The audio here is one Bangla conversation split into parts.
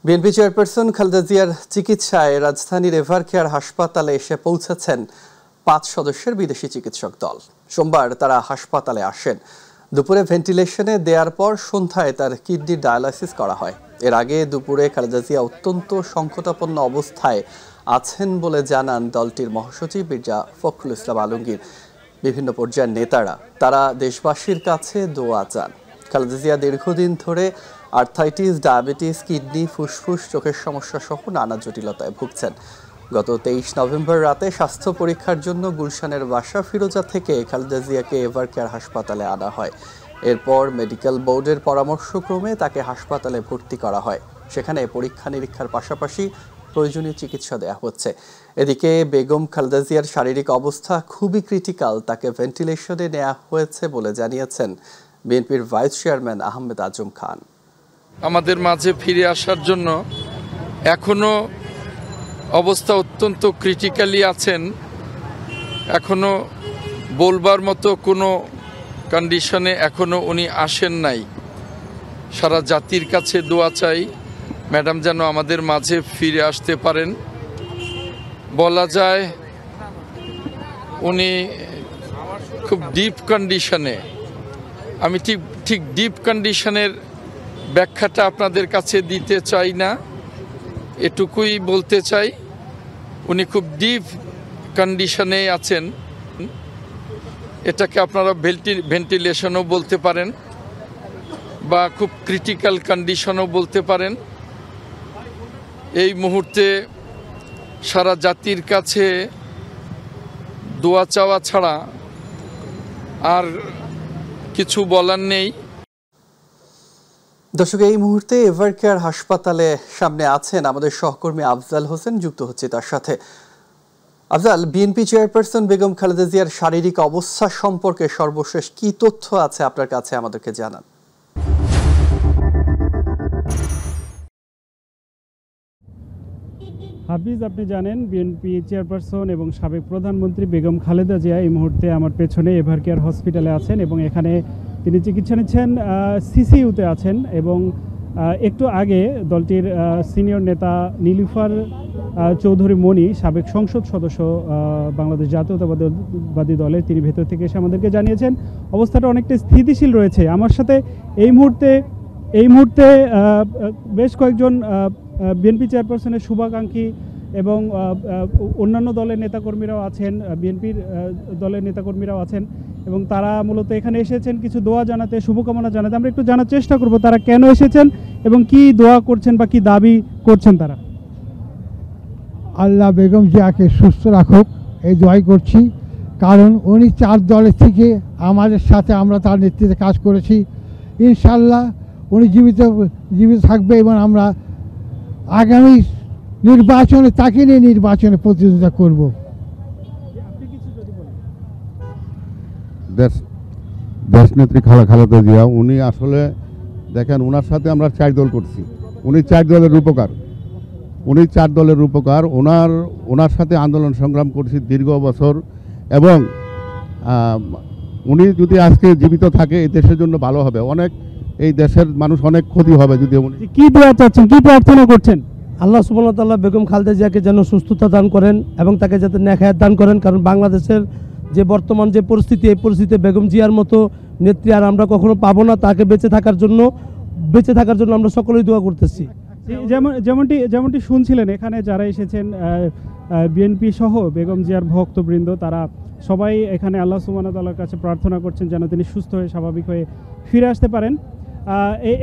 বিএনপি চেয়ারপারসন খালেদা জিয়ার চিকিৎসায় রাজধানীর এভারকেয়ার হাসপাতালে এসে পৌঁছেছেন ৫ সদস্যের বিদেশি চিকিৎসক দল। সোমবার তারা হাসপাতালে আসেন। দুপুরে ভেন্টিলেশনে দেওয়ার পর সন্ধ্যায় তার কিডনি ডায়ালাইসিস করা হয়। এর আগে দুপুরে খালেদা জিয়া অত্যন্ত সংকটাপন্ন অবস্থায় আছেন বলে জানান দলটির মহাসচিব মির্জা ফখরুল ইসলাম আলমগীর। বিভিন্ন পর্যায়ের নেতারা তারা দেশবাসীর কাছে দোয়া চান। খালেদা জিয়া দীর্ঘদিন ধরে আর্থাইটিস, ডায়াবেটিস, কিডনি, ফুসফুস, চোখের সমস্যা সহ নানা জটিলতায় ভুগছেন। গত ২৩ নভেম্বর রাতে স্বাস্থ্য পরীক্ষার জন্য গুলশানের বাসা ফিরোজা থেকে খালেদা জিয়াকে এভারকেয়ার হাসপাতালে আনা হয়। এরপর মেডিকেল বোর্ডের পরামর্শক্রমে তাকে হাসপাতালে ভর্তি করা হয়। সেখানে পরীক্ষা নিরীক্ষার পাশাপাশি প্রয়োজনীয় চিকিৎসা দেওয়া হচ্ছে। এদিকে বেগম খালেদা জিয়ার শারীরিক অবস্থা খুবই ক্রিটিক্যাল। তাকে ভেন্টিলেশনে নেওয়া হয়েছে বলে জানিয়েছেন বিএনপির ভাইস চেয়ারম্যান আহমেদ আজম খান। আমাদের মাঝে ফিরে আসার জন্য এখনো অবস্থা অত্যন্ত ক্রিটিক্যালি আছেন। এখনো বলবার মতো কোনো কন্ডিশনে এখনো উনি আসেন নাই। সারা জাতির কাছে দোয়া চাই ম্যাডাম যেন আমাদের মাঝে ফিরে আসতে পারেন। বলা যায় উনি খুব ডিপ কন্ডিশনে। আমি ঠিক ডিপ কন্ডিশনের ব্যাখ্যাটা আপনাদের কাছে দিতে চাই না, এটুকুই বলতে চাই উনি খুব ডিপ কন্ডিশনে আছেন। এটাকে আপনারা ভেন্টিলেশনও বলতে পারেন বা খুব ক্রিটিক্যাল কন্ডিশনও বলতে পারেন। এই মুহূর্তে সারা জাতির কাছে দোয়া চাওয়া ছাড়া আর কিছু বলার নেই। দর্শক, এই মুহূর্তে এভারকেয়ার হাসপাতালে সামনে আছেন আমাদের সহকর্মী আফজাল হোসেন। যুক্ত হচ্ছে তার সাথে। আফজাল, বিএনপি চেয়ারপারসন বেগম খালেদা জিয়ার শারীরিক অবস্থা সম্পর্কে সর্বশেষ কি তথ্য আছে আপনার কাছে, আমাদেরকে জানান। হাফিজ, আপনি জানেন বিএনপি চেয়ারপারসন এবং সাবেক প্রধানমন্ত্রী বেগম খালেদা জিয়া এই মুহূর্তে আমার পেছনে এভারকেয়ার হসপিটালে আছেন এবং এখানে তিনি চিকিৎসা নিচ্ছেন। সিসিইউতে আছেন এবং একটু আগে দলটির সিনিয়র নেতা নীলুফার চৌধুরী মনি, সাবেক সংসদ সদস্য বাংলাদেশ জাতীয়তাবাদী দলের, তিনি ভেতর থেকে এসে আমাদেরকে জানিয়েছেন অবস্থাটা অনেকটা স্থিতিশীল রয়েছে। আমার সাথে এই মুহূর্তে বেশ কয়েকজন বিএনপি চেয়ারপারসনের শুভাকাঙ্ক্ষী এবং অন্যান্য দলের নেতাকর্মীরাও আছেন, বিএনপির দলের নেতাকর্মীরাও আছেন এবং তারা মূলত এখানে এসেছেন কিছু দোয়া জানাতে, শুভকামনা জানাতে। আমরা একটু জানার চেষ্টা করব তারা কেন এসেছেন এবং কি দোয়া করছেন বা কি দাবি করছেন তারা। আল্লাহ বেগম জিয়াকে সুস্থ রাখুক, এই দোয়াই করছি। কারণ উনি 4 দলের থেকে আমাদের সাথে, আমরা তার নেতৃত্বে কাজ করেছি। ইনশাল্লাহ উনি জীবিত থাকবে এবং আমরা আগামী নির্বাচনে তাকে নিয়ে নির্বাচনে প্রতিদ্বন্দ্বিতা করব। দেশনেত্রী খালেদা জিয়া, উনি আসলে দেখেন, ওনার সাথে আমরা 4 দল করছি। উনি 4 দলের রূপকার। ওনার সাথে আন্দোলন সংগ্রাম করছি দীর্ঘ বছর এবং উনি যদি আজকে জীবিত থাকে এই দেশের জন্য ভালো হবে। এই দেশের মানুষ অনেক ক্ষতি হবে যদি উনি। কি দোয়া চাচ্ছেন, কি প্রার্থনা করছেন? আল্লাহ সুবহানাহু ওয়া তাআলা বেগম খালেদা জিয়াকে যেন সুস্থতা দান করেন এবং তাকে যাতে নেক হায়াত দান করেন। কারণ বাংলাদেশের যে বর্তমান যে পরিস্থিতি, এই পরিস্থিতিতে বেগম জিয়ার মতো নেত্রী আর আমরা কখনো পাবো না। তাকে বেঁচে থাকার জন্য আমরা সকলেই দোয়া করতেছি। যেমনটি শুনছিলেন, এখানে যারা এসেছেন বিএনপি সহ বেগম জিয়ার ভক্তবৃন্দ, তারা সবাই এখানে আল্লাহ সুবহানাহু ওয়া তাআলার কাছে প্রার্থনা করছেন যেন তিনি সুস্থ হয়ে স্বাভাবিক হয়ে ফিরে আসতে পারেন।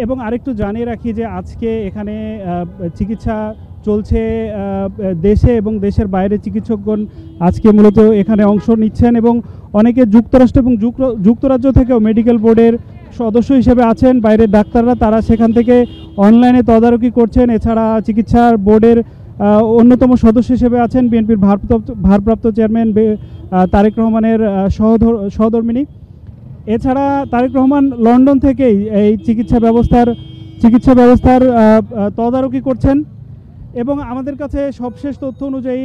এবং আরেকটু জানিয়ে রাখি যে আজকে এখানে চিকিৎসা চলছে দেশে এবং দেশের বাইরে। চিকিৎসকগণ আজকে মূলত এখানে অংশ নিচ্ছেন এবং অনেকে যুক্তরাষ্ট্র এবং যুক্তরাজ্য থেকেও মেডিকেল বোর্ডের সদস্য হিসেবে আছেন। বাইরের ডাক্তাররা তারা সেখান থেকে অনলাইনে তদারকি করছেন। এছাড়া চিকিৎসা বোর্ডের অন্যতম সদস্য হিসেবে আছেন বিএনপির ভারপ্রাপ্ত চেয়ারম্যান তারেক রহমানের সহধর্মিণী। এছাড়া তারেক রহমান লন্ডন থেকেই এই চিকিৎসা ব্যবস্থার তদারকি করছেন এবং আমাদের কাছে সবশেষ তথ্য অনুযায়ী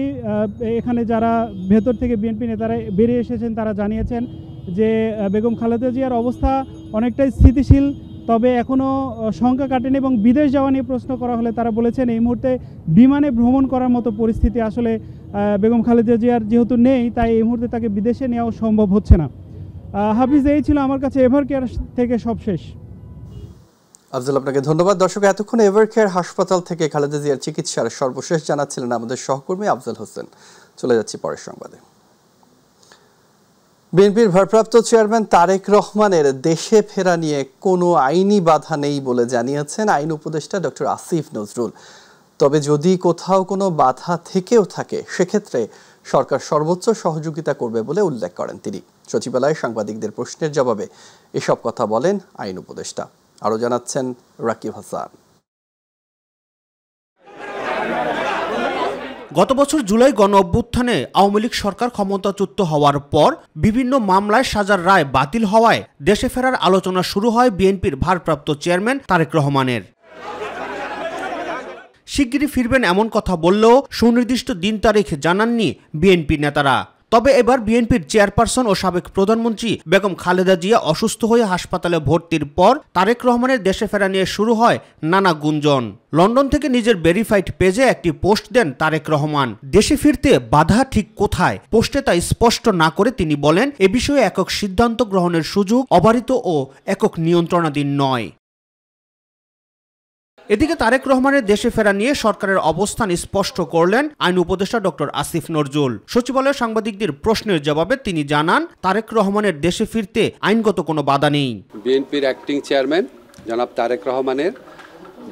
এখানে যারা ভেতর থেকে বিএনপি নেতারা বেরিয়ে এসেছেন তারা জানিয়েছেন যে বেগম খালেদা জিয়ার অবস্থা অনেকটাই স্থিতিশীল তবে এখনও সংখ্যা কাটেনি এবং বিদেশ যাওয়া নিয়ে প্রশ্ন করা হলে তারা বলেছেন এই মুহূর্তে বিমানে ভ্রমণ করার মতো পরিস্থিতি আসলে বেগম খালেদা জিয়ার যেহেতু নেই, তাই এই মুহূর্তে তাকে বিদেশে নেওয়াও সম্ভব হচ্ছে না। হাফিজ, এই ছিল আমার কাছে এভার কেয়ার থেকে সবশেষ। আফজল, আপনাকে ধন্যবাদ। দর্শক, এতক্ষণ এভার কেয়ার হাসপাতাল থেকে খালেদা জিয়ার চিকিৎসার সর্বশেষ জানাচ্ছিলেন আমাদের সহকর্মী আফজল হোসেন। চলে যাচ্ছি পরের সংবাদে। বিএনপির ভারপ্রাপ্ত চেয়ারম্যান তারেক রহমানের দেশে ফেরা নিয়ে কোনো আইনি বাধা নেই বলে জানিয়েছেন আইন উপদেষ্টা ডক্টর আসিফ নজরুল। তবে যদি কোথাও কোনো বাধা থেকেও থাকে সেক্ষেত্রে সরকার সর্বোচ্চ সহযোগিতা করবে বলে উল্লেখ করেন তিনি। সচিবালয়ে সাংবাদিকদের প্রশ্নের জবাবে এসব কথা বলেন আইন উপদেষ্টা। আরও জানাচ্ছেন রাকিব হাসান। গত বছর জুলাই গণ অভ্যুত্থানে আওয়ামী লীগ সরকার ক্ষমতাচ্যুত হওয়ার পর বিভিন্ন মামলায় সাজার রায় বাতিল হওয়ায় দেশে ফেরার আলোচনা শুরু হয় বিএনপির ভারপ্রাপ্ত চেয়ারম্যান তারেক রহমানের। শিগগিরই ফিরবেন এমন কথা বললেও সুনির্দিষ্ট দিন তারিখ জানাননি বিএনপি নেতারা। তবে এবার বিএনপির চেয়ারপারসন ও সাবেক প্রধানমন্ত্রী বেগম খালেদা জিয়া অসুস্থ হয়ে হাসপাতালে ভর্তির পর তারেক রহমানের দেশে ফেরা নিয়ে শুরু হয় নানা গুঞ্জন। লন্ডন থেকে নিজের ভেরিফাইড পেজে একটি পোস্ট দেন তারেক রহমান। দেশে ফিরতে বাধা ঠিক কোথায়, পোস্টে তা স্পষ্ট না করে তিনি বলেন এ বিষয়ে একক সিদ্ধান্ত গ্রহণের সুযোগ অবারিত ও একক নিয়ন্ত্রণাধীন নয়। এদিকে তারেক রহমানের দেশে ফেরা নিয়ে সরকারের অবস্থান স্পষ্ট করলেন আইন উপদেষ্টা ডক্টর আসিফ নজরুল। সচিবালয়ে সাংবাদিকদের প্রশ্নের জবাবে তিনি জানান তারেক রহমানের দেশে ফিরতে আইনগত কোনো বাধা নেই। বিএনপির অ্যাক্টিং চেয়ারম্যান জনাব তারেক রহমানের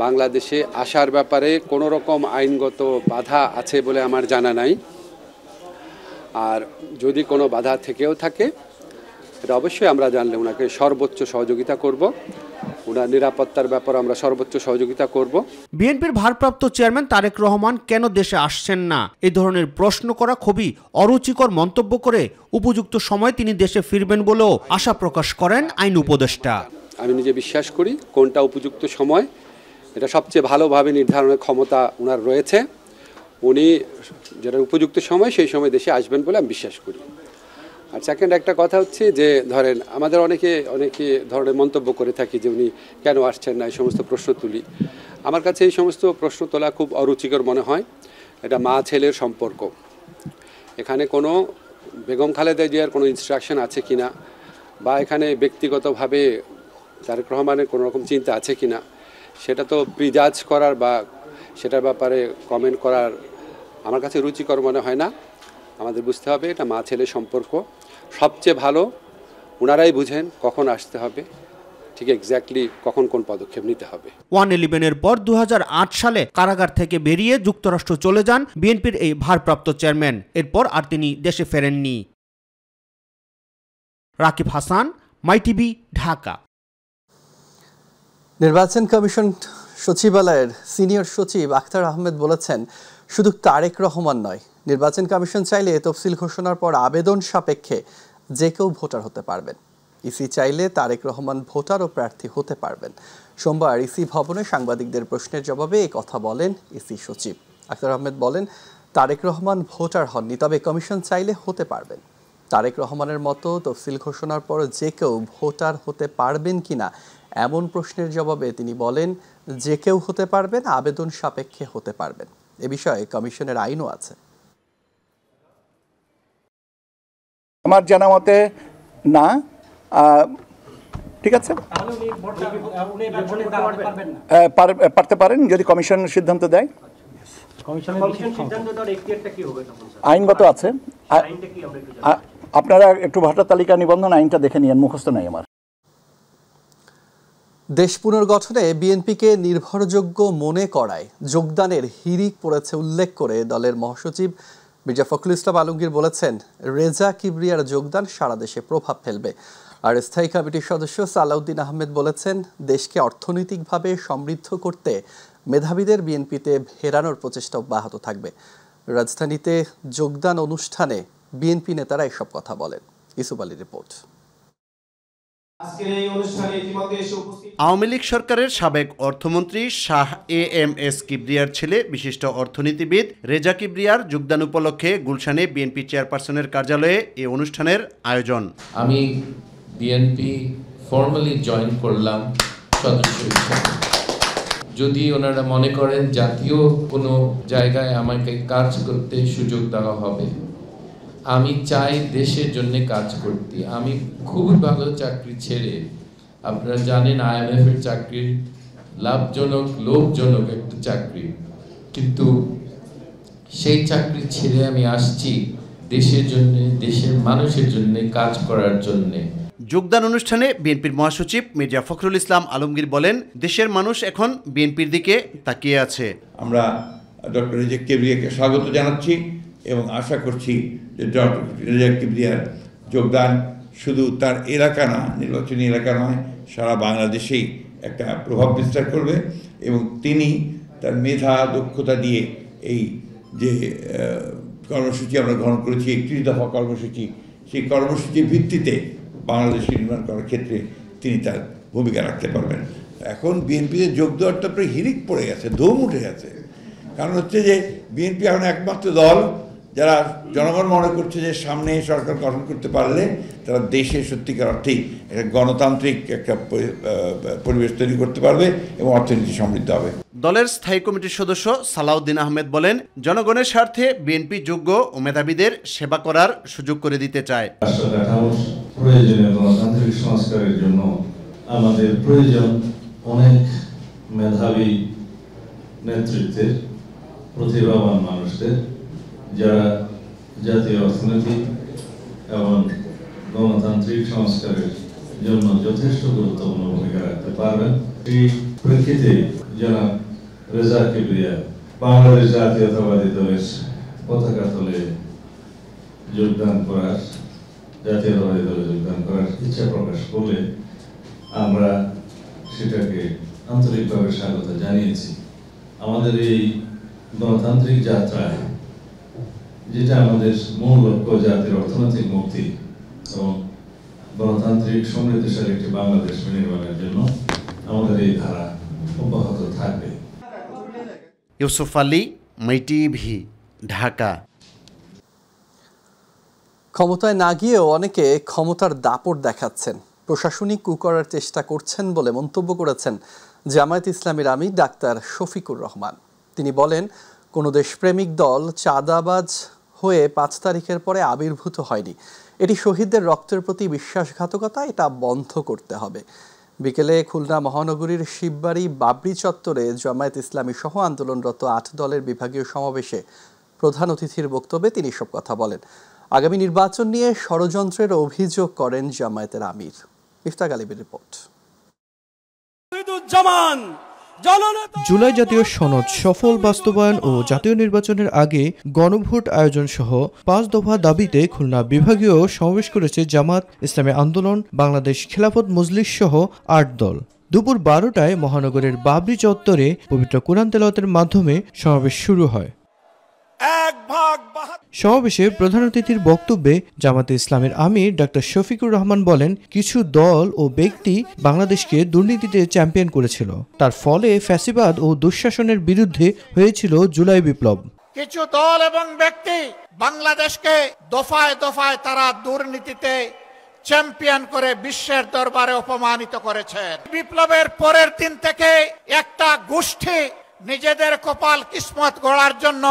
বাংলাদেশে আসার ব্যাপারে কোনো রকম আইনগত বাধা আছে বলে আমার জানা নাই। আর যদি কোনো বাধা থেকেও থাকে এটা অবশ্যই আমরা জানলে ওনাকে সর্বোচ্চ সহযোগিতা করব। ওনার নিরাপত্তার ব্যাপারে আমরা সর্বোচ্চ সহযোগিতা করব। বিএনপির ভারপ্রাপ্ত চেয়ারম্যান তারেক রহমান কেন দেশে আসছেন না এই ধরনের প্রশ্ন করা খুবই অরুচিকর মন্তব্য করে উপযুক্ত সময় তিনি দেশে ফিরবেন বলেও আশা প্রকাশ করেন আইন উপদেষ্টা। আমি নিজে বিশ্বাস করি কোনটা উপযুক্ত সময় এটা সবচেয়ে ভালোভাবে নির্ধারণের ক্ষমতা ওনার রয়েছে। উনি যেটা উপযুক্ত সময় সেই সময় দেশে আসবেন বলে আমি বিশ্বাস করি। আর সেকেন্ড একটা কথা হচ্ছে যে ধরেন আমাদের অনেকে ধরনের মন্তব্য করে থাকি যে উনি কেন আসছেন না, এই সমস্ত প্রশ্ন তুলি। আমার কাছে এই সমস্ত প্রশ্ন তোলা খুব অরুচিকর মনে হয়। এটা মা ছেলের সম্পর্ক, এখানে কোনো বেগম খালেদা জিয়ার কোনো ইনস্ট্রাকশন আছে কিনা বা এখানে ব্যক্তিগতভাবে তারেক রহমানের কোনো রকম চিন্তা আছে কিনা সেটা তো প্রিজাজ করার বা সেটার ব্যাপারে কমেন্ট করার আমার কাছে রুচিকর মনে হয় না। আমাদের বুঝতে হবে এটা মা ছেলে সম্পর্ক। সবচেয়ে ভালো ওনারাই বুঝেন কখন আসতে হবে, ঠিক এক্স্যাক্টলি কখন কোন পদক্ষেপ নিতে হবে। 111-এর পর 2008 সালে কারাগার থেকে বেরিয়ে যুক্তরাষ্ট্র চলে যান বিএনপির এই ভারপ্রাপ্ত চেয়ারম্যান। এরপর আর তিনি দেশে ফেরেননি। রাকিব হাসান, মাই টিভি, ঢাকা। নির্বাচন কমিশন সচিবালয়ের সিনিয়র সচিব আখতার আহমেদ বলেছেন শুধু তারেক রহমান নয়, নির্বাচন কমিশন চাইলে তফসিল ঘোষণার পর আবেদন সাপেক্ষে যে কেউ ভোটার হতে পারবেন। ইসি চাইলে তারেক রহমান ভোটার ও প্রার্থী হতে পারবেন। সোমবার ইসি ভবনে সাংবাদিকদের প্রশ্নের জবাবে এই কথা বলেন ইসি সচিব। আখতার আহমেদ বলেন তারেক রহমান ভোটার হননি, তবে কমিশন চাইলে হতে পারবেন। তারেক রহমানের মতো তফসিল ঘোষণার পর যে কেউ ভোটার হতে পারবেন কিনা এমন প্রশ্নের জবাবে তিনি বলেন যে কেউ হতে পারবেন, আবেদন সাপেক্ষে হতে পারবেন। এ বিষয়ে কমিশনের আইনও আছে। আমার জানা মতে না। ঠিক আছে, পারতে পারেন যদি কমিশন সিদ্ধান্ত দেয়। আইনগত আছে, আপনারা একটু ভোটার তালিকা নিবন্ধন আইনটা দেখে নিয়েন, মুখস্থ নাই আমার। দেশ পুনর্গঠনে বিএনপিকে নির্ভরযোগ্য মনে করায় যোগদানের হিড়িক পড়েছে উল্লেখ করে দলের মহাসচিব মির্জা ফখরুল ইসলাম আলমগীর বলেছেন রেজা কিবরিয়ার যোগদান সারা দেশে প্রভাব ফেলবে। আর স্থায়ী কমিটির সদস্য সালাউদ্দিন আহমেদ বলেছেন দেশকে অর্থনৈতিকভাবে সমৃদ্ধ করতে মেধাবীদের বিএনপিতে ফেরানোর প্রচেষ্টা অব্যাহত থাকবে। রাজধানীতে যোগদান অনুষ্ঠানে বিএনপি নেতারা এসব কথা বলেন। ইসুফ আলীর রিপোর্ট। আওয়ামী লীগ সরকারের সাবেক অর্থমন্ত্রী শাহ এএমএস কিবরিয়ার ছেলে বিশিষ্ট অর্থনীতিবিদ রেজা কিবরিয়ার যোগদান উপলক্ষে গুলশানে বিএনপি চেয়ারপারসনের কার্যালয়ে এই অনুষ্ঠানের আয়োজন। আমি বিএনপি ফর্মালি জয়েন করলাম সদস্য হিসেবে। যদি ওনারা মনে করেন জাতীয় কোনো জায়গায় আমাকে কাজ করতে সুযোগ দেওয়া হবে, আমি চাই দেশের জন্য কাজ করতে। আমি খুবই ভালো চাকরি ছেড়ে, আপনারা জানেন IMF এর চাকরি লাভজনক লোভজনক একটা চাকরি, কিন্তু সেই চাকরি ছেড়ে আমি আসছি দেশের জন্য, দেশের মানুষের জন্য কাজ করার জন্যে। যোগদান অনুষ্ঠানে বিএনপির মহাসচিব মির্জা ফখরুল ইসলাম আলমগীর বলেন, দেশের মানুষ এখন বিএনপির দিকে তাকিয়ে আছে। আমরা ডক্টর রেজা কিবরিয়াকে স্বাগত জানাচ্ছি এবং আশা করছি যে ডক্টর রেজা কিবরিয়ার যোগদান শুধু তার এলাকা না, নির্বাচনী এলাকা নয়, সারা বাংলাদেশেই একটা প্রভাব বিস্তার করবে এবং তিনি তার মেধা দক্ষতা দিয়ে এই যে কর্মসূচি আমরা গ্রহণ করেছি, 31 দফা কর্মসূচি, সেই কর্মসূচির ভিত্তিতে বাংলাদেশ নির্মাণ করার ক্ষেত্রে তিনি তার ভূমিকা রাখতে পারবেন। এখন বিএনপিতে যোগ দেওয়ারটা প্রায় হিরিক পড়ে গেছে, ধুম উঠে গেছে। কারণ হচ্ছে যে বিএনপি এখন একমাত্র দল যারা জনগণ মনে করছে যে সামনে সরকার গঠন করতে পারলে তারা দেশে সত্যিকার অর্থেই একটা গণতান্ত্রিক একটা পরিবেশ তৈরি করতে পারবে এবং অর্থনীতি সমৃদ্ধ হবে। দলের স্থায়ী কমিটির সদস্য সালাউদ্দিন আহমেদ বলেন, জনগণের স্বার্থে বিএনপি যোগ্য ও মেধাবীদের সেবা করার সুযোগ করে দিতে চায়। প্রয়োজনীয় গণতান্ত্রিক সংস্কারের জন্য আমাদের প্রয়োজন অনেক মেধাবী নেতৃত্বের, প্রতিভাবান মানুষদের, যারা জাতীয় অর্থনীতি এবং গণতান্ত্রিক সংস্কারের জন্য যথেষ্ট গুরুত্বপূর্ণ ভূমিকা রাখতে পারবেন। এই প্রেক্ষিতে জনাব রেজা কিবরিয়া বাংলাদেশ জাতীয়তাবাদী দলের পতাকা তলে যোগদান করার, জাতীয়তাবাদী দলে যোগদান করার ইচ্ছা প্রকাশ করলে আমরা সেটাকে আন্তরিকভাবে স্বাগত জানিয়েছি। আমাদের এই গণতান্ত্রিক যাত্রায়, যেটা আমাদের মূল লক্ষ্য জাতির অর্থনৈতিক মুক্তি এবং গণতান্ত্রিক সমৃদ্ধশালী একটি বাংলাদেশ নির্মাণের জন্য আমাদের এই ধারা অব্যাহত থাকবে। ইউসুফ আলী, মাই টিভি, ঢাকা। ক্ষমতায় না গিয়েও অনেকে ক্ষমতার দাপট দেখাচ্ছেন, প্রশাসনিক কু করার চেষ্টা করছেন বলে মন্তব্য করেছেন জামায়াত ইসলামীর আমির ডাক্তার শফিকুর রহমান। তিনি বলেন, কোনো দেশপ্রেমিক দল চাঁদাবাজ হয়ে 5 তারিখের পরে আবির্ভূত হয়নি। এটি শহীদদের রক্তের প্রতি বিশ্বাসঘাতকতা, এটা বন্ধ করতে হবে। বিকেলে খুলনা মহানগরীর শিববাড়ি বাবরি চত্বরে জামায়াত ইসলামী সহ আন্দোলনরত 8 দলের বিভাগীয় সমাবেশে প্রধান অতিথির বক্তব্যে তিনি সব কথা বলেন। আগামী নির্বাচন নিয়ে ষড়যন্ত্রের অভিযোগ করেন জামায়াতের আমির। ইফতাক আলীর রিপোর্ট। জুলাই জাতীয় সনদ সফল বাস্তবায়ন ও জাতীয় নির্বাচনের আগে গণভোট আয়োজন সহ 5 দফা দাবিতে খুলনা বিভাগীয় সমাবেশ করেছে জামাত ইসলামী আন্দোলন, বাংলাদেশ খেলাফত মজলিস সহ 8 দল। দুপুর 12টায় মহানগরের বাবরি চত্বরে পবিত্র কোরআন তেলাওয়াতের মাধ্যমে সমাবেশ শুরু হয়। সমাবেশে প্রধান অতিথির বক্তব্যে জামাতে ইসলামের আমির ডাক্তার শফিকুর রহমান বলেন, কিছু দল ও ব্যক্তি বাংলাদেশকে দুর্নীতিতে চ্যাম্পিয়ন করেছিল, তার ফলে ফ্যাসিবাদ ও দুঃশাসনের বিরুদ্ধে হয়েছিল জুলাই বিপ্লব। কিছু দল এবং ব্যক্তি বাংলাদেশকে দফায় দফায় তারা দুর্নীতিতে চ্যাম্পিয়ন করে বিশ্বের দরবারে অপমানিত করেছেন। বিপ্লবের পরের দিন থেকে একটা গোষ্ঠী নিজেদের কপাল কিসমত গড়ার জন্য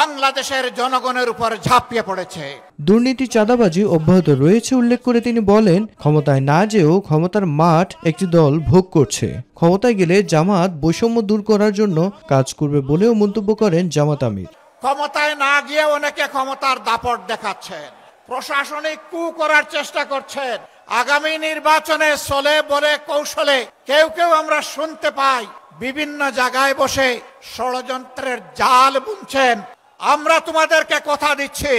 বাংলাদেশের জনগণের উপর ঝাঁপিয়ে পড়েছে। দুর্নীতি চাঁদাবাজি অব্যাহত রয়েছে উল্লেখ করে তিনি বলেন, ক্ষমতায় না যেও ক্ষমতার মাঠ একটি দল ভোগ করছে, ক্ষমতায় গেলে জামাত বৈষম্য দূর করার জন্য কাজ করবে বলেও মন্তব্য করেন জামাত আমির। ক্ষমতায় না গিয়ে অনেকে ক্ষমতার দাপট দেখাচ্ছেন, প্রশাসনিক কু করার চেষ্টা করছেন। আগামী নির্বাচনে চলে বলে কৌশলে কেউ কেউ আমরা শুনতে পাই বিভিন্ন জায়গায় বসে ষড়যন্ত্রের জাল বুনছেন। আমরা তোমাদেরকে কথা দিচ্ছি,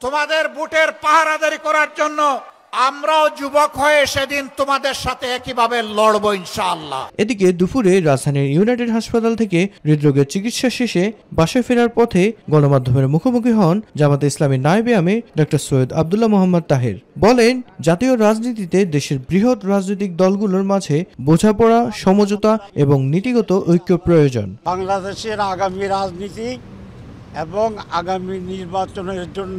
তোমাদের বুটের পাহারাদারি করার জন্য আমরাও যুবক হয়ে সেদিন তোমাদের সাথে একইভাবে লড়ব ইনশাআল্লাহ। এদিকে দুপুরে রাজধানীর ইউনাইটেড হাসপাতাল থেকে হৃদরোগের চিকিৎসা শেষে বাসায় ফেরার পথে গণমাধ্যমের মুখোমুখি হন জামাতে ইসলামীর নায়েবে আমির ডক্টর সৈয়দ আব্দুল্লাহ মোহাম্মদ তাহের। বলেন, জাতীয় রাজনীতিতে দেশের বৃহৎ রাজনৈতিক দলগুলোর মাঝে বোঝাপড়া, সমঝোতা এবং নীতিগত ঐক্য প্রয়োজন। বাংলাদেশের আগামী রাজনীতি এবং আগামী নির্বাচনের জন্য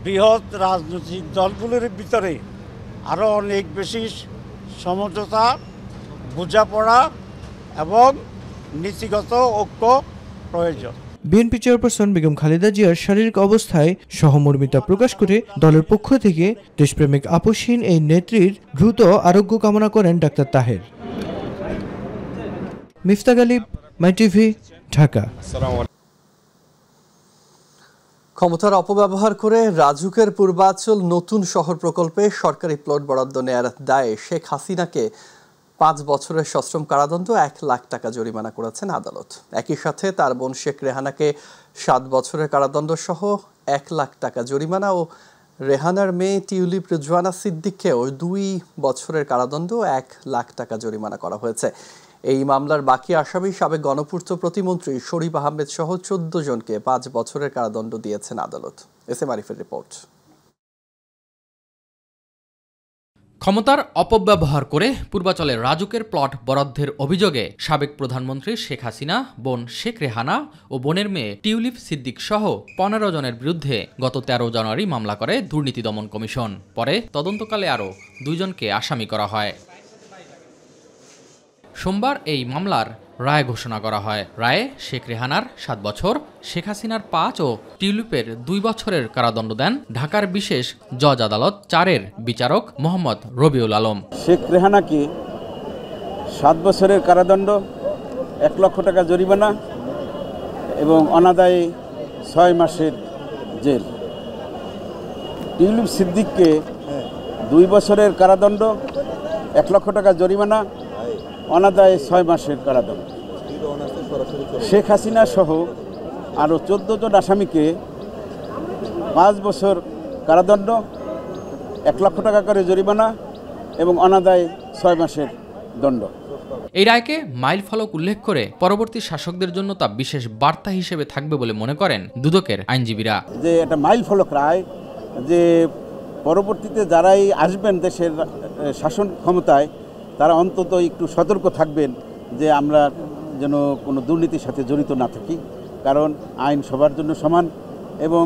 বৃহৎ রাজনৈতিক দলগুলোর ভিতরে আরও অনেক বেশি সমঝোতা বোঝাপড়া এবং নীতিগত ঐক্য প্রয়োজন। বিএনপি চেয়ারপারসন বেগম খালেদা জিয়ার শারীরিক অবস্থায় সহমর্মিতা প্রকাশ করে দলের পক্ষ থেকে দেশপ্রেমিক আপসহীন এই নেত্রীর দ্রুত আরোগ্য কামনা করেন ডাক্তার তাহের। মিফতাহ গালিব, মাই টিভি, ঢাকা। ক্ষমতার অপব্যবহার করে রাজুকের পূর্বাঞ্চল নতুন শহর প্রকল্পে সরকারি প্লট বরাদ্দ নেয়ার দায়ে শেখ হাসিনাকে 5 বছরের সশ্রম কারাদণ্ড 1 লাখ টাকা জরিমানা করেছেন আদালত। একই সাথে তার বোন শেখ রেহানাকে 7 বছরের কারাদণ্ড সহ 1 লাখ টাকা জরিমানা ও রেহানার মেয়ে টিউলিপ রিজওয়ানা সিদ্দিককেও 2 বছরের কারাদণ্ড 1 লাখ টাকা জরিমানা করা হয়েছে। এই মামলার বাকি আসামি সাবেক গণপূর্ত প্রতিমন্ত্রী শরীফ আহমেদ সহ 14 জনকে 5 বছরের কারাদণ্ড দিয়েছেন আদালত। এস এম আরিফের রিপোর্ট। ক্ষমতার অপব্যবহার করে পূর্বাঞ্চলের রাজুকের প্লট বরাদ্দের অভিযোগে সাবেক প্রধানমন্ত্রী শেখ হাসিনা, বোন শেখ রেহানা ও বোনের মেয়ে টিউলিপ সিদ্দিক সহ 15 জনের বিরুদ্ধে গত 13 জানুয়ারি মামলা করে দুর্নীতি দমন কমিশন। পরে তদন্তকালে আরও 2 জনকে আসামি করা হয়। সোমবার এই মামলার রায় ঘোষণা করা হয়। রায়ে শেখ রেহানার 7 বছর, শেখ হাসিনার 5 ও টিউলিপের 2 বছরের কারাদণ্ড দেন ঢাকার বিশেষ জজ আদালত 4-এর বিচারক মোহাম্মদ রবিউল আলম। শেখ রেহানাকে 7 বছরের কারাদণ্ড, 1 লক্ষ টাকা জরিমানা এবং অনাদায়ী 6 মাসের জেল। টিউলিপ সিদ্দিককে 2 বছরের কারাদণ্ড, 1 লক্ষ টাকা জরিমানা, অনাদায়ী 6 মাসের কারাদণ্ড। শেখ হাসিনা সহ আরও 14 জন আসামিকে 5 বছর কারাদণ্ড, 1 লক্ষ টাকা করে জরিমানা এবং অনাদায়ী 6 মাসের দণ্ড। এই রায়কে মাইল ফলক উল্লেখ করে পরবর্তী শাসকদের জন্য তা বিশেষ বার্তা হিসেবে থাকবে বলে মনে করেন দুদকের আইনজীবীরা। যে এটা মাইল ফলক রায়, যে পরবর্তীতে যারাই আসবেন দেশের শাসন ক্ষমতায় তারা অন্তত একটু সতর্ক থাকবেন যে আমরা যেন কোনো দুর্নীতির সাথে জড়িত না থাকি। কারণ আইন সবার জন্য সমান এবং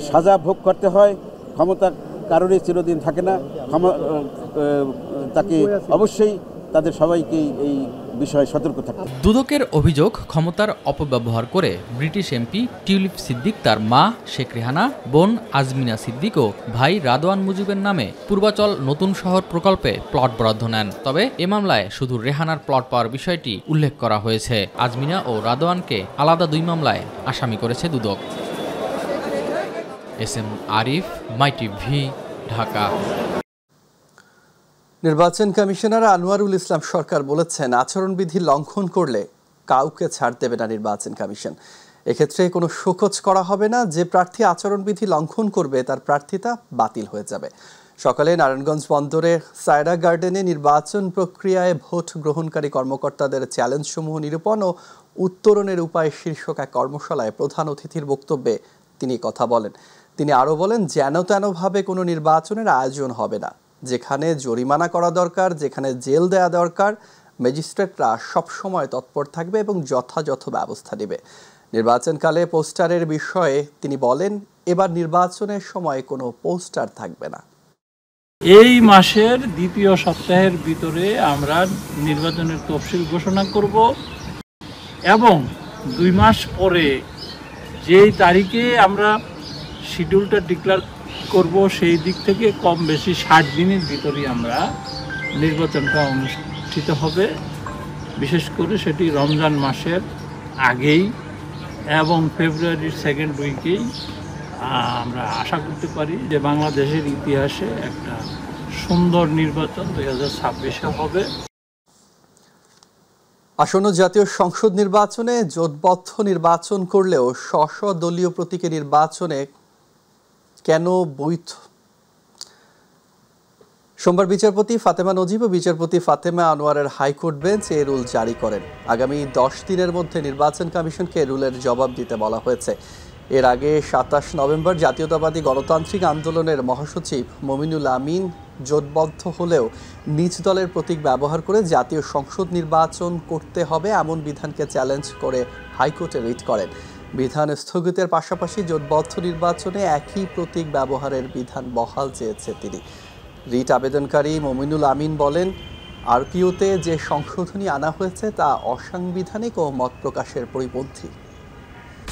সাজা ভোগ করতে হয়। ক্ষমতা কারোরই চিরদিন থাকে না। তাকে অবশ্যই তাদের সবাইকেই এই বিষয়ে সতর্ক থাকতে। দুদকের অভিযোগ, ক্ষমতার অপব্যবহার করে ব্রিটিশ এমপি টিউলিপ সিদ্দিক তার মা শেখ রেহানা, বোন আজমিনা সিদ্দিক ও ভাই রাদওয়ান মুজিবের নামে পূর্বাচল নতুন শহর প্রকল্পে প্লট বরাদ্দ নেন। তবে এ মামলায় শুধু রেহানার প্লট পাওয়ার বিষয়টি উল্লেখ করা হয়েছে। আজমিনা ও রাদওয়ানকে আলাদা 2 মামলায় আসামি করেছে দুদক। এস এম আরিফ, মাই টিভি, ঢাকা। নির্বাচন কমিশনার আনোয়ারুল ইসলাম সরকার বলেছেন, আচরণবিধি লঙ্ঘন করলে কাউকে ছাড় দেবে না নির্বাচন কমিশন। এক্ষেত্রে কোনো শোকজ করা হবে না। যে প্রার্থী আচরণবিধি লঙ্ঘন করবে তার প্রার্থিতা বাতিল হয়ে যাবে। সকালে নারায়ণগঞ্জ বন্দরে সায়রা গার্ডেনে নির্বাচন প্রক্রিয়ায় ভোট গ্রহণকারী কর্মকর্তাদের চ্যালেঞ্জসমূহ নিরূপণ ও উত্তরণের উপায় শীর্ষক এক কর্মশালায় প্রধান অতিথির বক্তব্যে তিনি কথা বলেন। তিনি আরও বলেন, যেন তেনভাবে কোনো নির্বাচনের আয়োজন হবে না। যেখানে জরিমানা করা দরকার, যেখানে জেল দেয়া দরকার, ম্যাজিস্ট্রেটরা সবসময় তৎপর থাকবে এবং যথাযথ ব্যবস্থা নেবে। নির্বাচনকালে পোস্টারের বিষয়ে তিনি বলেন, এবার নির্বাচনের সময় কোনো পোস্টার থাকবে না। এই মাসের 2য় সপ্তাহের ভিতরে আমরা নির্বাচনের তফসিল ঘোষণা করব এবং 2 মাস পরে যেই তারিখে আমরা শিডিউলটা ডিক্লেয়ার করব সেই দিক থেকে কম বেশি 60 দিনের ভিতরেই আমরা নির্বাচনটা অনুষ্ঠিত হবে। বিশেষ করে সেটি রমজান মাসের আগেই এবং ফেব্রুয়ারির 2nd উইকেই আমরা আশা করতে পারি যে বাংলাদেশের ইতিহাসে একটা সুন্দর নির্বাচন 2026-এ হবে। আসন্ন জাতীয় সংসদ নির্বাচনে জোটবদ্ধ নির্বাচন করলেও স্ব দলীয় প্রতীকে নির্বাচনে কেন বৈধ? সোমবার বিচারপতি ফাতেমা নজিব ও বিচারপতি ফাতেমা আনোয়ারের হাইকোর্ট বেঞ্চ এই রুল জারি করেন। আগামী 10 দিনের মধ্যে নির্বাচন কমিশনকে রুলের জবাব দিতে বলা হয়েছে। এর আগে 27 নভেম্বর জাতীয়তাবাদী গণতান্ত্রিক আন্দোলনের মহাসচিব মমিনুল আমিন জোটবদ্ধ হলেও নিজ দলের প্রতীক ব্যবহার করে জাতীয় সংসদ নির্বাচন করতে হবে এমন বিধানকে চ্যালেঞ্জ করে হাইকোর্টে রিট করেন। বিধান স্থগিতের পাশাপাশি জোটবদ্ধ নির্বাচনে একই প্রতীক ব্যবহারের বিধান বহাল চেয়েছে তিনি। রিট আবেদনকারী মমিনুল আমিন বলেন, আরপিওতে যে সংশোধনী আনা হয়েছে তা অসাংবিধানিক ও মত প্রকাশের পরিপন্থী।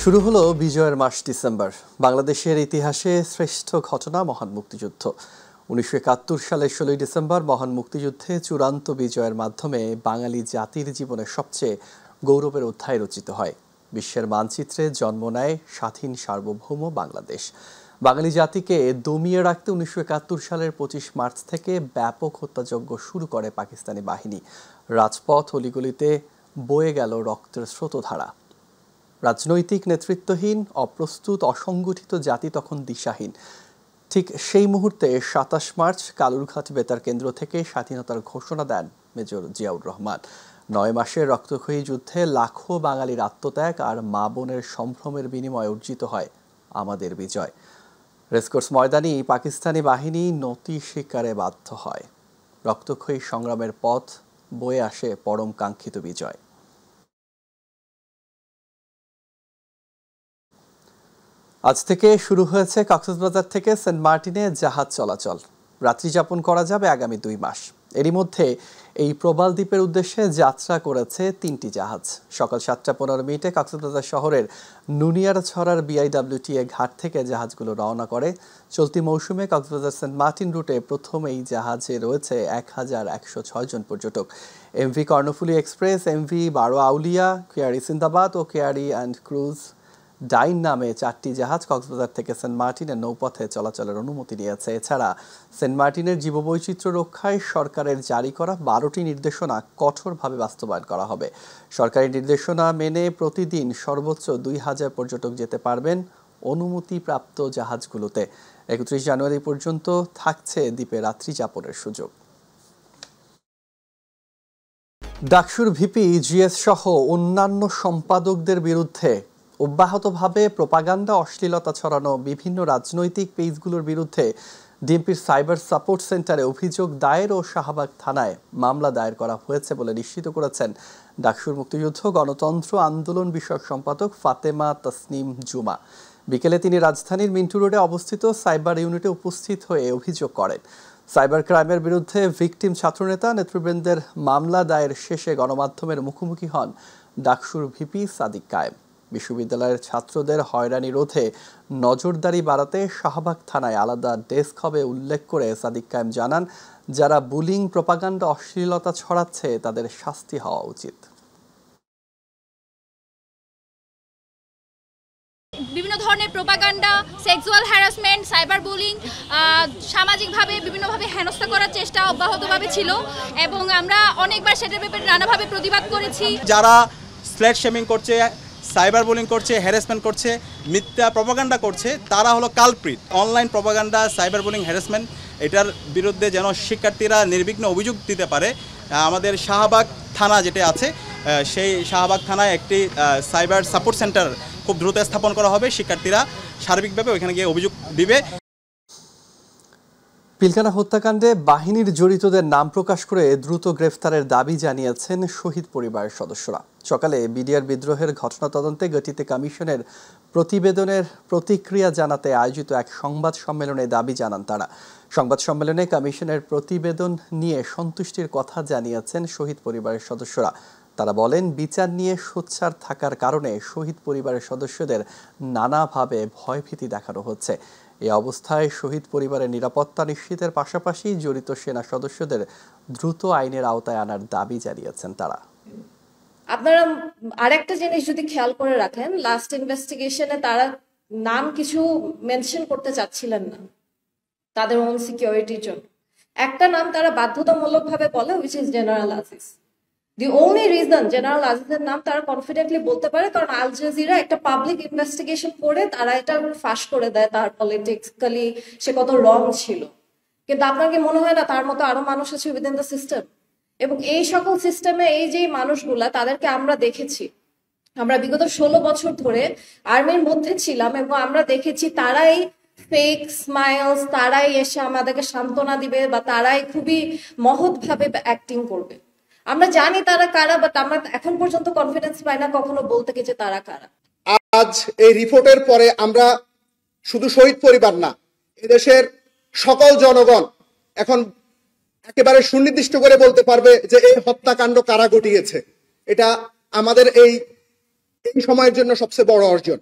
শুরু হলো বিজয়ের মাস ডিসেম্বর। বাংলাদেশের ইতিহাসে শ্রেষ্ঠ ঘটনা মহান মুক্তিযুদ্ধ। 1971 সালের 16 ডিসেম্বর মহান মুক্তিযুদ্ধে চূড়ান্ত বিজয়ের মাধ্যমে বাঙালি জাতির জীবনে সবচেয়ে গৌরবের অধ্যায় রচিত হয়। বিশ্বের মানচিত্রে জন্ম নেয় স্বাধীন সার্বভৌম বাংলাদেশ। বাঙালি জাতিকে দমিয়ে রাখতে 1971 সালের 25 মার্চ থেকে ব্যাপক হত্যাযজ্ঞ শুরু করে পাকিস্তানি বাহিনী। রাজপথ অলিগলিতে বয়ে গেল রক্তের স্রোতধারা। রাজনৈতিক নেতৃত্বহীন, অপ্রস্তুত, অসংগঠিত জাতি তখন দিশাহীন। ঠিক সেই মুহূর্তে 27 মার্চ কালুরঘাট বেতার কেন্দ্র থেকে স্বাধীনতার ঘোষণা দেন মেজর জিয়াউর রহমান। 9 মাসের রক্তক্ষয়ী যুদ্ধে লাখো বাঙালির আত্মত্যাগ আর মা বোনের সম্ভ্রমের বিনিময়ে অর্জিত হয় আমাদের বিজয়। রেসকোর্স ময়দানে পাকিস্তানি বাহিনী নতি স্বীকারে বাধ্য হয়। রক্তক্ষয়ী সংগ্রামের পথ বয়ে আসে পরম কাঙ্ক্ষিত বিজয়। আজ থেকে শুরু হয়েছে কক্সবাজার থেকে সেন্ট মার্টিনে জাহাজ চলাচল। রাত্রি যাপন করা যাবে আগামী 2 মাস। এরই মধ্যে এই প্রবাল দ্বীপের উদ্দেশ্যে যাত্রা করেছে 3টি জাহাজ। সকাল 7:15 কক্সবাজার শহরের নুনিয়ারছড়ার বিআইডব্লিউটিএ ঘাট থেকে জাহাজগুলো রওনা করে। চলতি মৌসুমে কক্সবাজার সেন্ট মার্টিন রুটে প্রথম এই জাহাজে রয়েছে 1106 জন পর্যটক। এমভি কর্ণফুলী এক্সপ্রেস, এমভি বারো আউলিয়া, কেয়ারি সিন্দাবাদ ও কেয়ারি অ্যান্ড ক্রুজ ডাইন নামে 4টি জাহাজ কক্সবাজার থেকে সেন্ট মার্টিনের নৌপথে চলাচলের অনুমতি নিয়েছে। এছাড়া সেন্ট মার্টিনের জীববৈচিত্র্য রক্ষায় সরকারের জারি করা 12টি নির্দেশনা কঠোরভাবে বাস্তবায়ন করা হবে। সরকারি নির্দেশনা মেনে প্রতিদিন সর্বোচ্চ 2000 পর্যটক যেতে পারবেন অনুমতিপ্রাপ্ত জাহাজগুলোতে। 31 জানুয়ারি পর্যন্ত থাকছে দ্বীপে রাত্রি যাপনের সুযোগ। ডাকসুর ভিপি জিএস সহ অন্যান্য সম্পাদকদের বিরুদ্ধে অব্যাহতভাবে প্রোপাগান্ডা, অশ্লীলতা ছড়ানো বিভিন্ন রাজনৈতিক পেজগুলোর বিরুদ্ধে ডিএমপির সাইবার সাপোর্ট সেন্টারে অভিযোগ দায়ের ও শাহবাগ থানায় মামলা দায়ের করা হয়েছে বলে নিশ্চিত করেছেন ডাকসুর মুক্তিযুদ্ধ গণতন্ত্র আন্দোলন বিষয়ক সম্পাদক ফাতেমা তাসনিম জুমা। বিকেলে তিনি রাজধানীর মিন্টু রোডে অবস্থিত সাইবার ইউনিটে উপস্থিত হয়ে অভিযোগ করেন। সাইবার ক্রাইমের বিরুদ্ধে ভিকটিম ছাত্রনেতা নেতৃবৃন্দের মামলা দায়ের শেষে গণমাধ্যমের মুখোমুখি হন ডাকসুর ভিপি সাদিক কায়েম। বিশ্ববিদ্যালয়ের ছাত্রদের হয়রানি রোধে নজরদারি বাড়াতে শাহবাগ থানায় আলাদা ডেস্ক হবে উল্লেখ করে সাদিক কায়েম জানান, যারা বুলিং, প্রোপাগান্ডা, অশ্লীলতা ছড়াচ্ছে তাদের শাস্তি হওয়া উচিত। বিভিন্ন ধরনের propaganda, sexual harassment, cyber bullying, সামাজিকভাবে বিভিন্নভাবে হেনস্থা করার চেষ্টা অব্যাহতভাবে ছিল এবং আমরা অনেকবার সেটার ব্যাপারে নানাভাবে প্রতিবাদ করেছি। যারা স্ল্যাট শেমিং করছে, সাইবার বুলিং করছে, হ্যারাসমেন্ট করছে, মিথ্যা প্রপাগান্ডা করছে, তারা হলো culprit. Online propaganda, cyber bullying, harassment এটার বিরুদ্ধে যেন শিক্ষার্থীরা নির্বিঘ্ন অভিযোগ দিতে পারে, আমাদের শাহবাগ থানা যেটা আছে সেই শাহবাগ থানায় একটি সাইবার সাপোর্ট সেন্টার খুব দ্রুত স্থাপন করা হবে। শিক্ষার্থীরা সার্বিকভাবে ওইখানে গিয়ে অভিযোগ দিবে। পিলখানা হত্যাকাণ্ডে বাহিনীর জড়িতদের নাম প্রকাশ করে দ্রুত গ্রেফতারের দাবি জানিয়েছেন শহীদ পরিবারের সদস্যরা। সকালে বিডিআর বিদ্রোহের ঘটনা তদন্তে গঠিত কমিশনের প্রতিবেদনের প্রতিক্রিয়া জানাতে আয়োজিত এক সংবাদ সম্মেলনে দাবি জানান তারা। সংবাদ সম্মেলনে কমিশনের প্রতিবেদন নিয়ে সন্তুষ্টির কথা জানিয়েছেন শহীদ পরিবারের সদস্যরা। তারা বলেন, বিচার নিয়ে সোচ্চার থাকার কারণে শহীদ পরিবারের সদস্যদের নানাভাবে ভয়ভীতি দেখানো হচ্ছে। এই অবস্থায় শহীদ পরিবারের নিরাপত্তা নিশ্চিতের পাশাপাশি জড়িত সেনা সদস্যদের দ্রুত আইনের আওতায় আনার দাবি জানিয়েছেন তারা। আপনারা আরেকটা জিনিস যদি খেয়াল করে রাখেন, লাস্ট ইনভেস্টিগেশনে তারা নাম কিছু মেনশন করতে চাচ্ছিলেন না তাদের ওন সিকিউরিটির জন্য। একটা নাম তারা বাধ্যতামূলকভাবে বলে, which is general Aziz. The only reason general আজিজের নাম তারা কনফিডেন্টলি বলতে পারে কারণ আল জাজিরা একটা পাবলিক ইনভেস্টিগেশন করে তারা এটা ফাঁস করে দেয় তার পলিটিক্যালি সে কত রং ছিল। কিন্তু আপনার কি মনে হয় না তার মতো আরো মানুষ আছে উইদিন দ্য সিস্টেম? এবং এই সকল সিস্টেমে এই যে মানুষগুলা তাদেরকে আমরা দেখেছি, আমরা বিগত 16 বছর ধরে আর্মির মধ্যে ছিলাম এবং আমরা দেখেছি তারাই ফেক স্মাইলস, তারাই এসে আমাদেরকে সান্ত্বনা দিবে বা তারাই খুবই মহৎ ভাবে অ্যাক্টিং করবে। আমরা জানি তারা কারা, বাট আমরা এখন পর্যন্ত কনফিডেন্স পাই না কখনো বলতে যে তারা কারা। আজ এই রিপোর্টের পরে আমরা শুধু শহীদ পরিবার না, এদেশের সকল জনগণ এখন একেবারে সুনির্দিষ্ট করে বলতে পারবে যে এই হত্যাকাণ্ড কারা ঘটিয়েছে। এটা আমাদের এই সময়ের জন্য সবচেয়ে বড় অর্জন।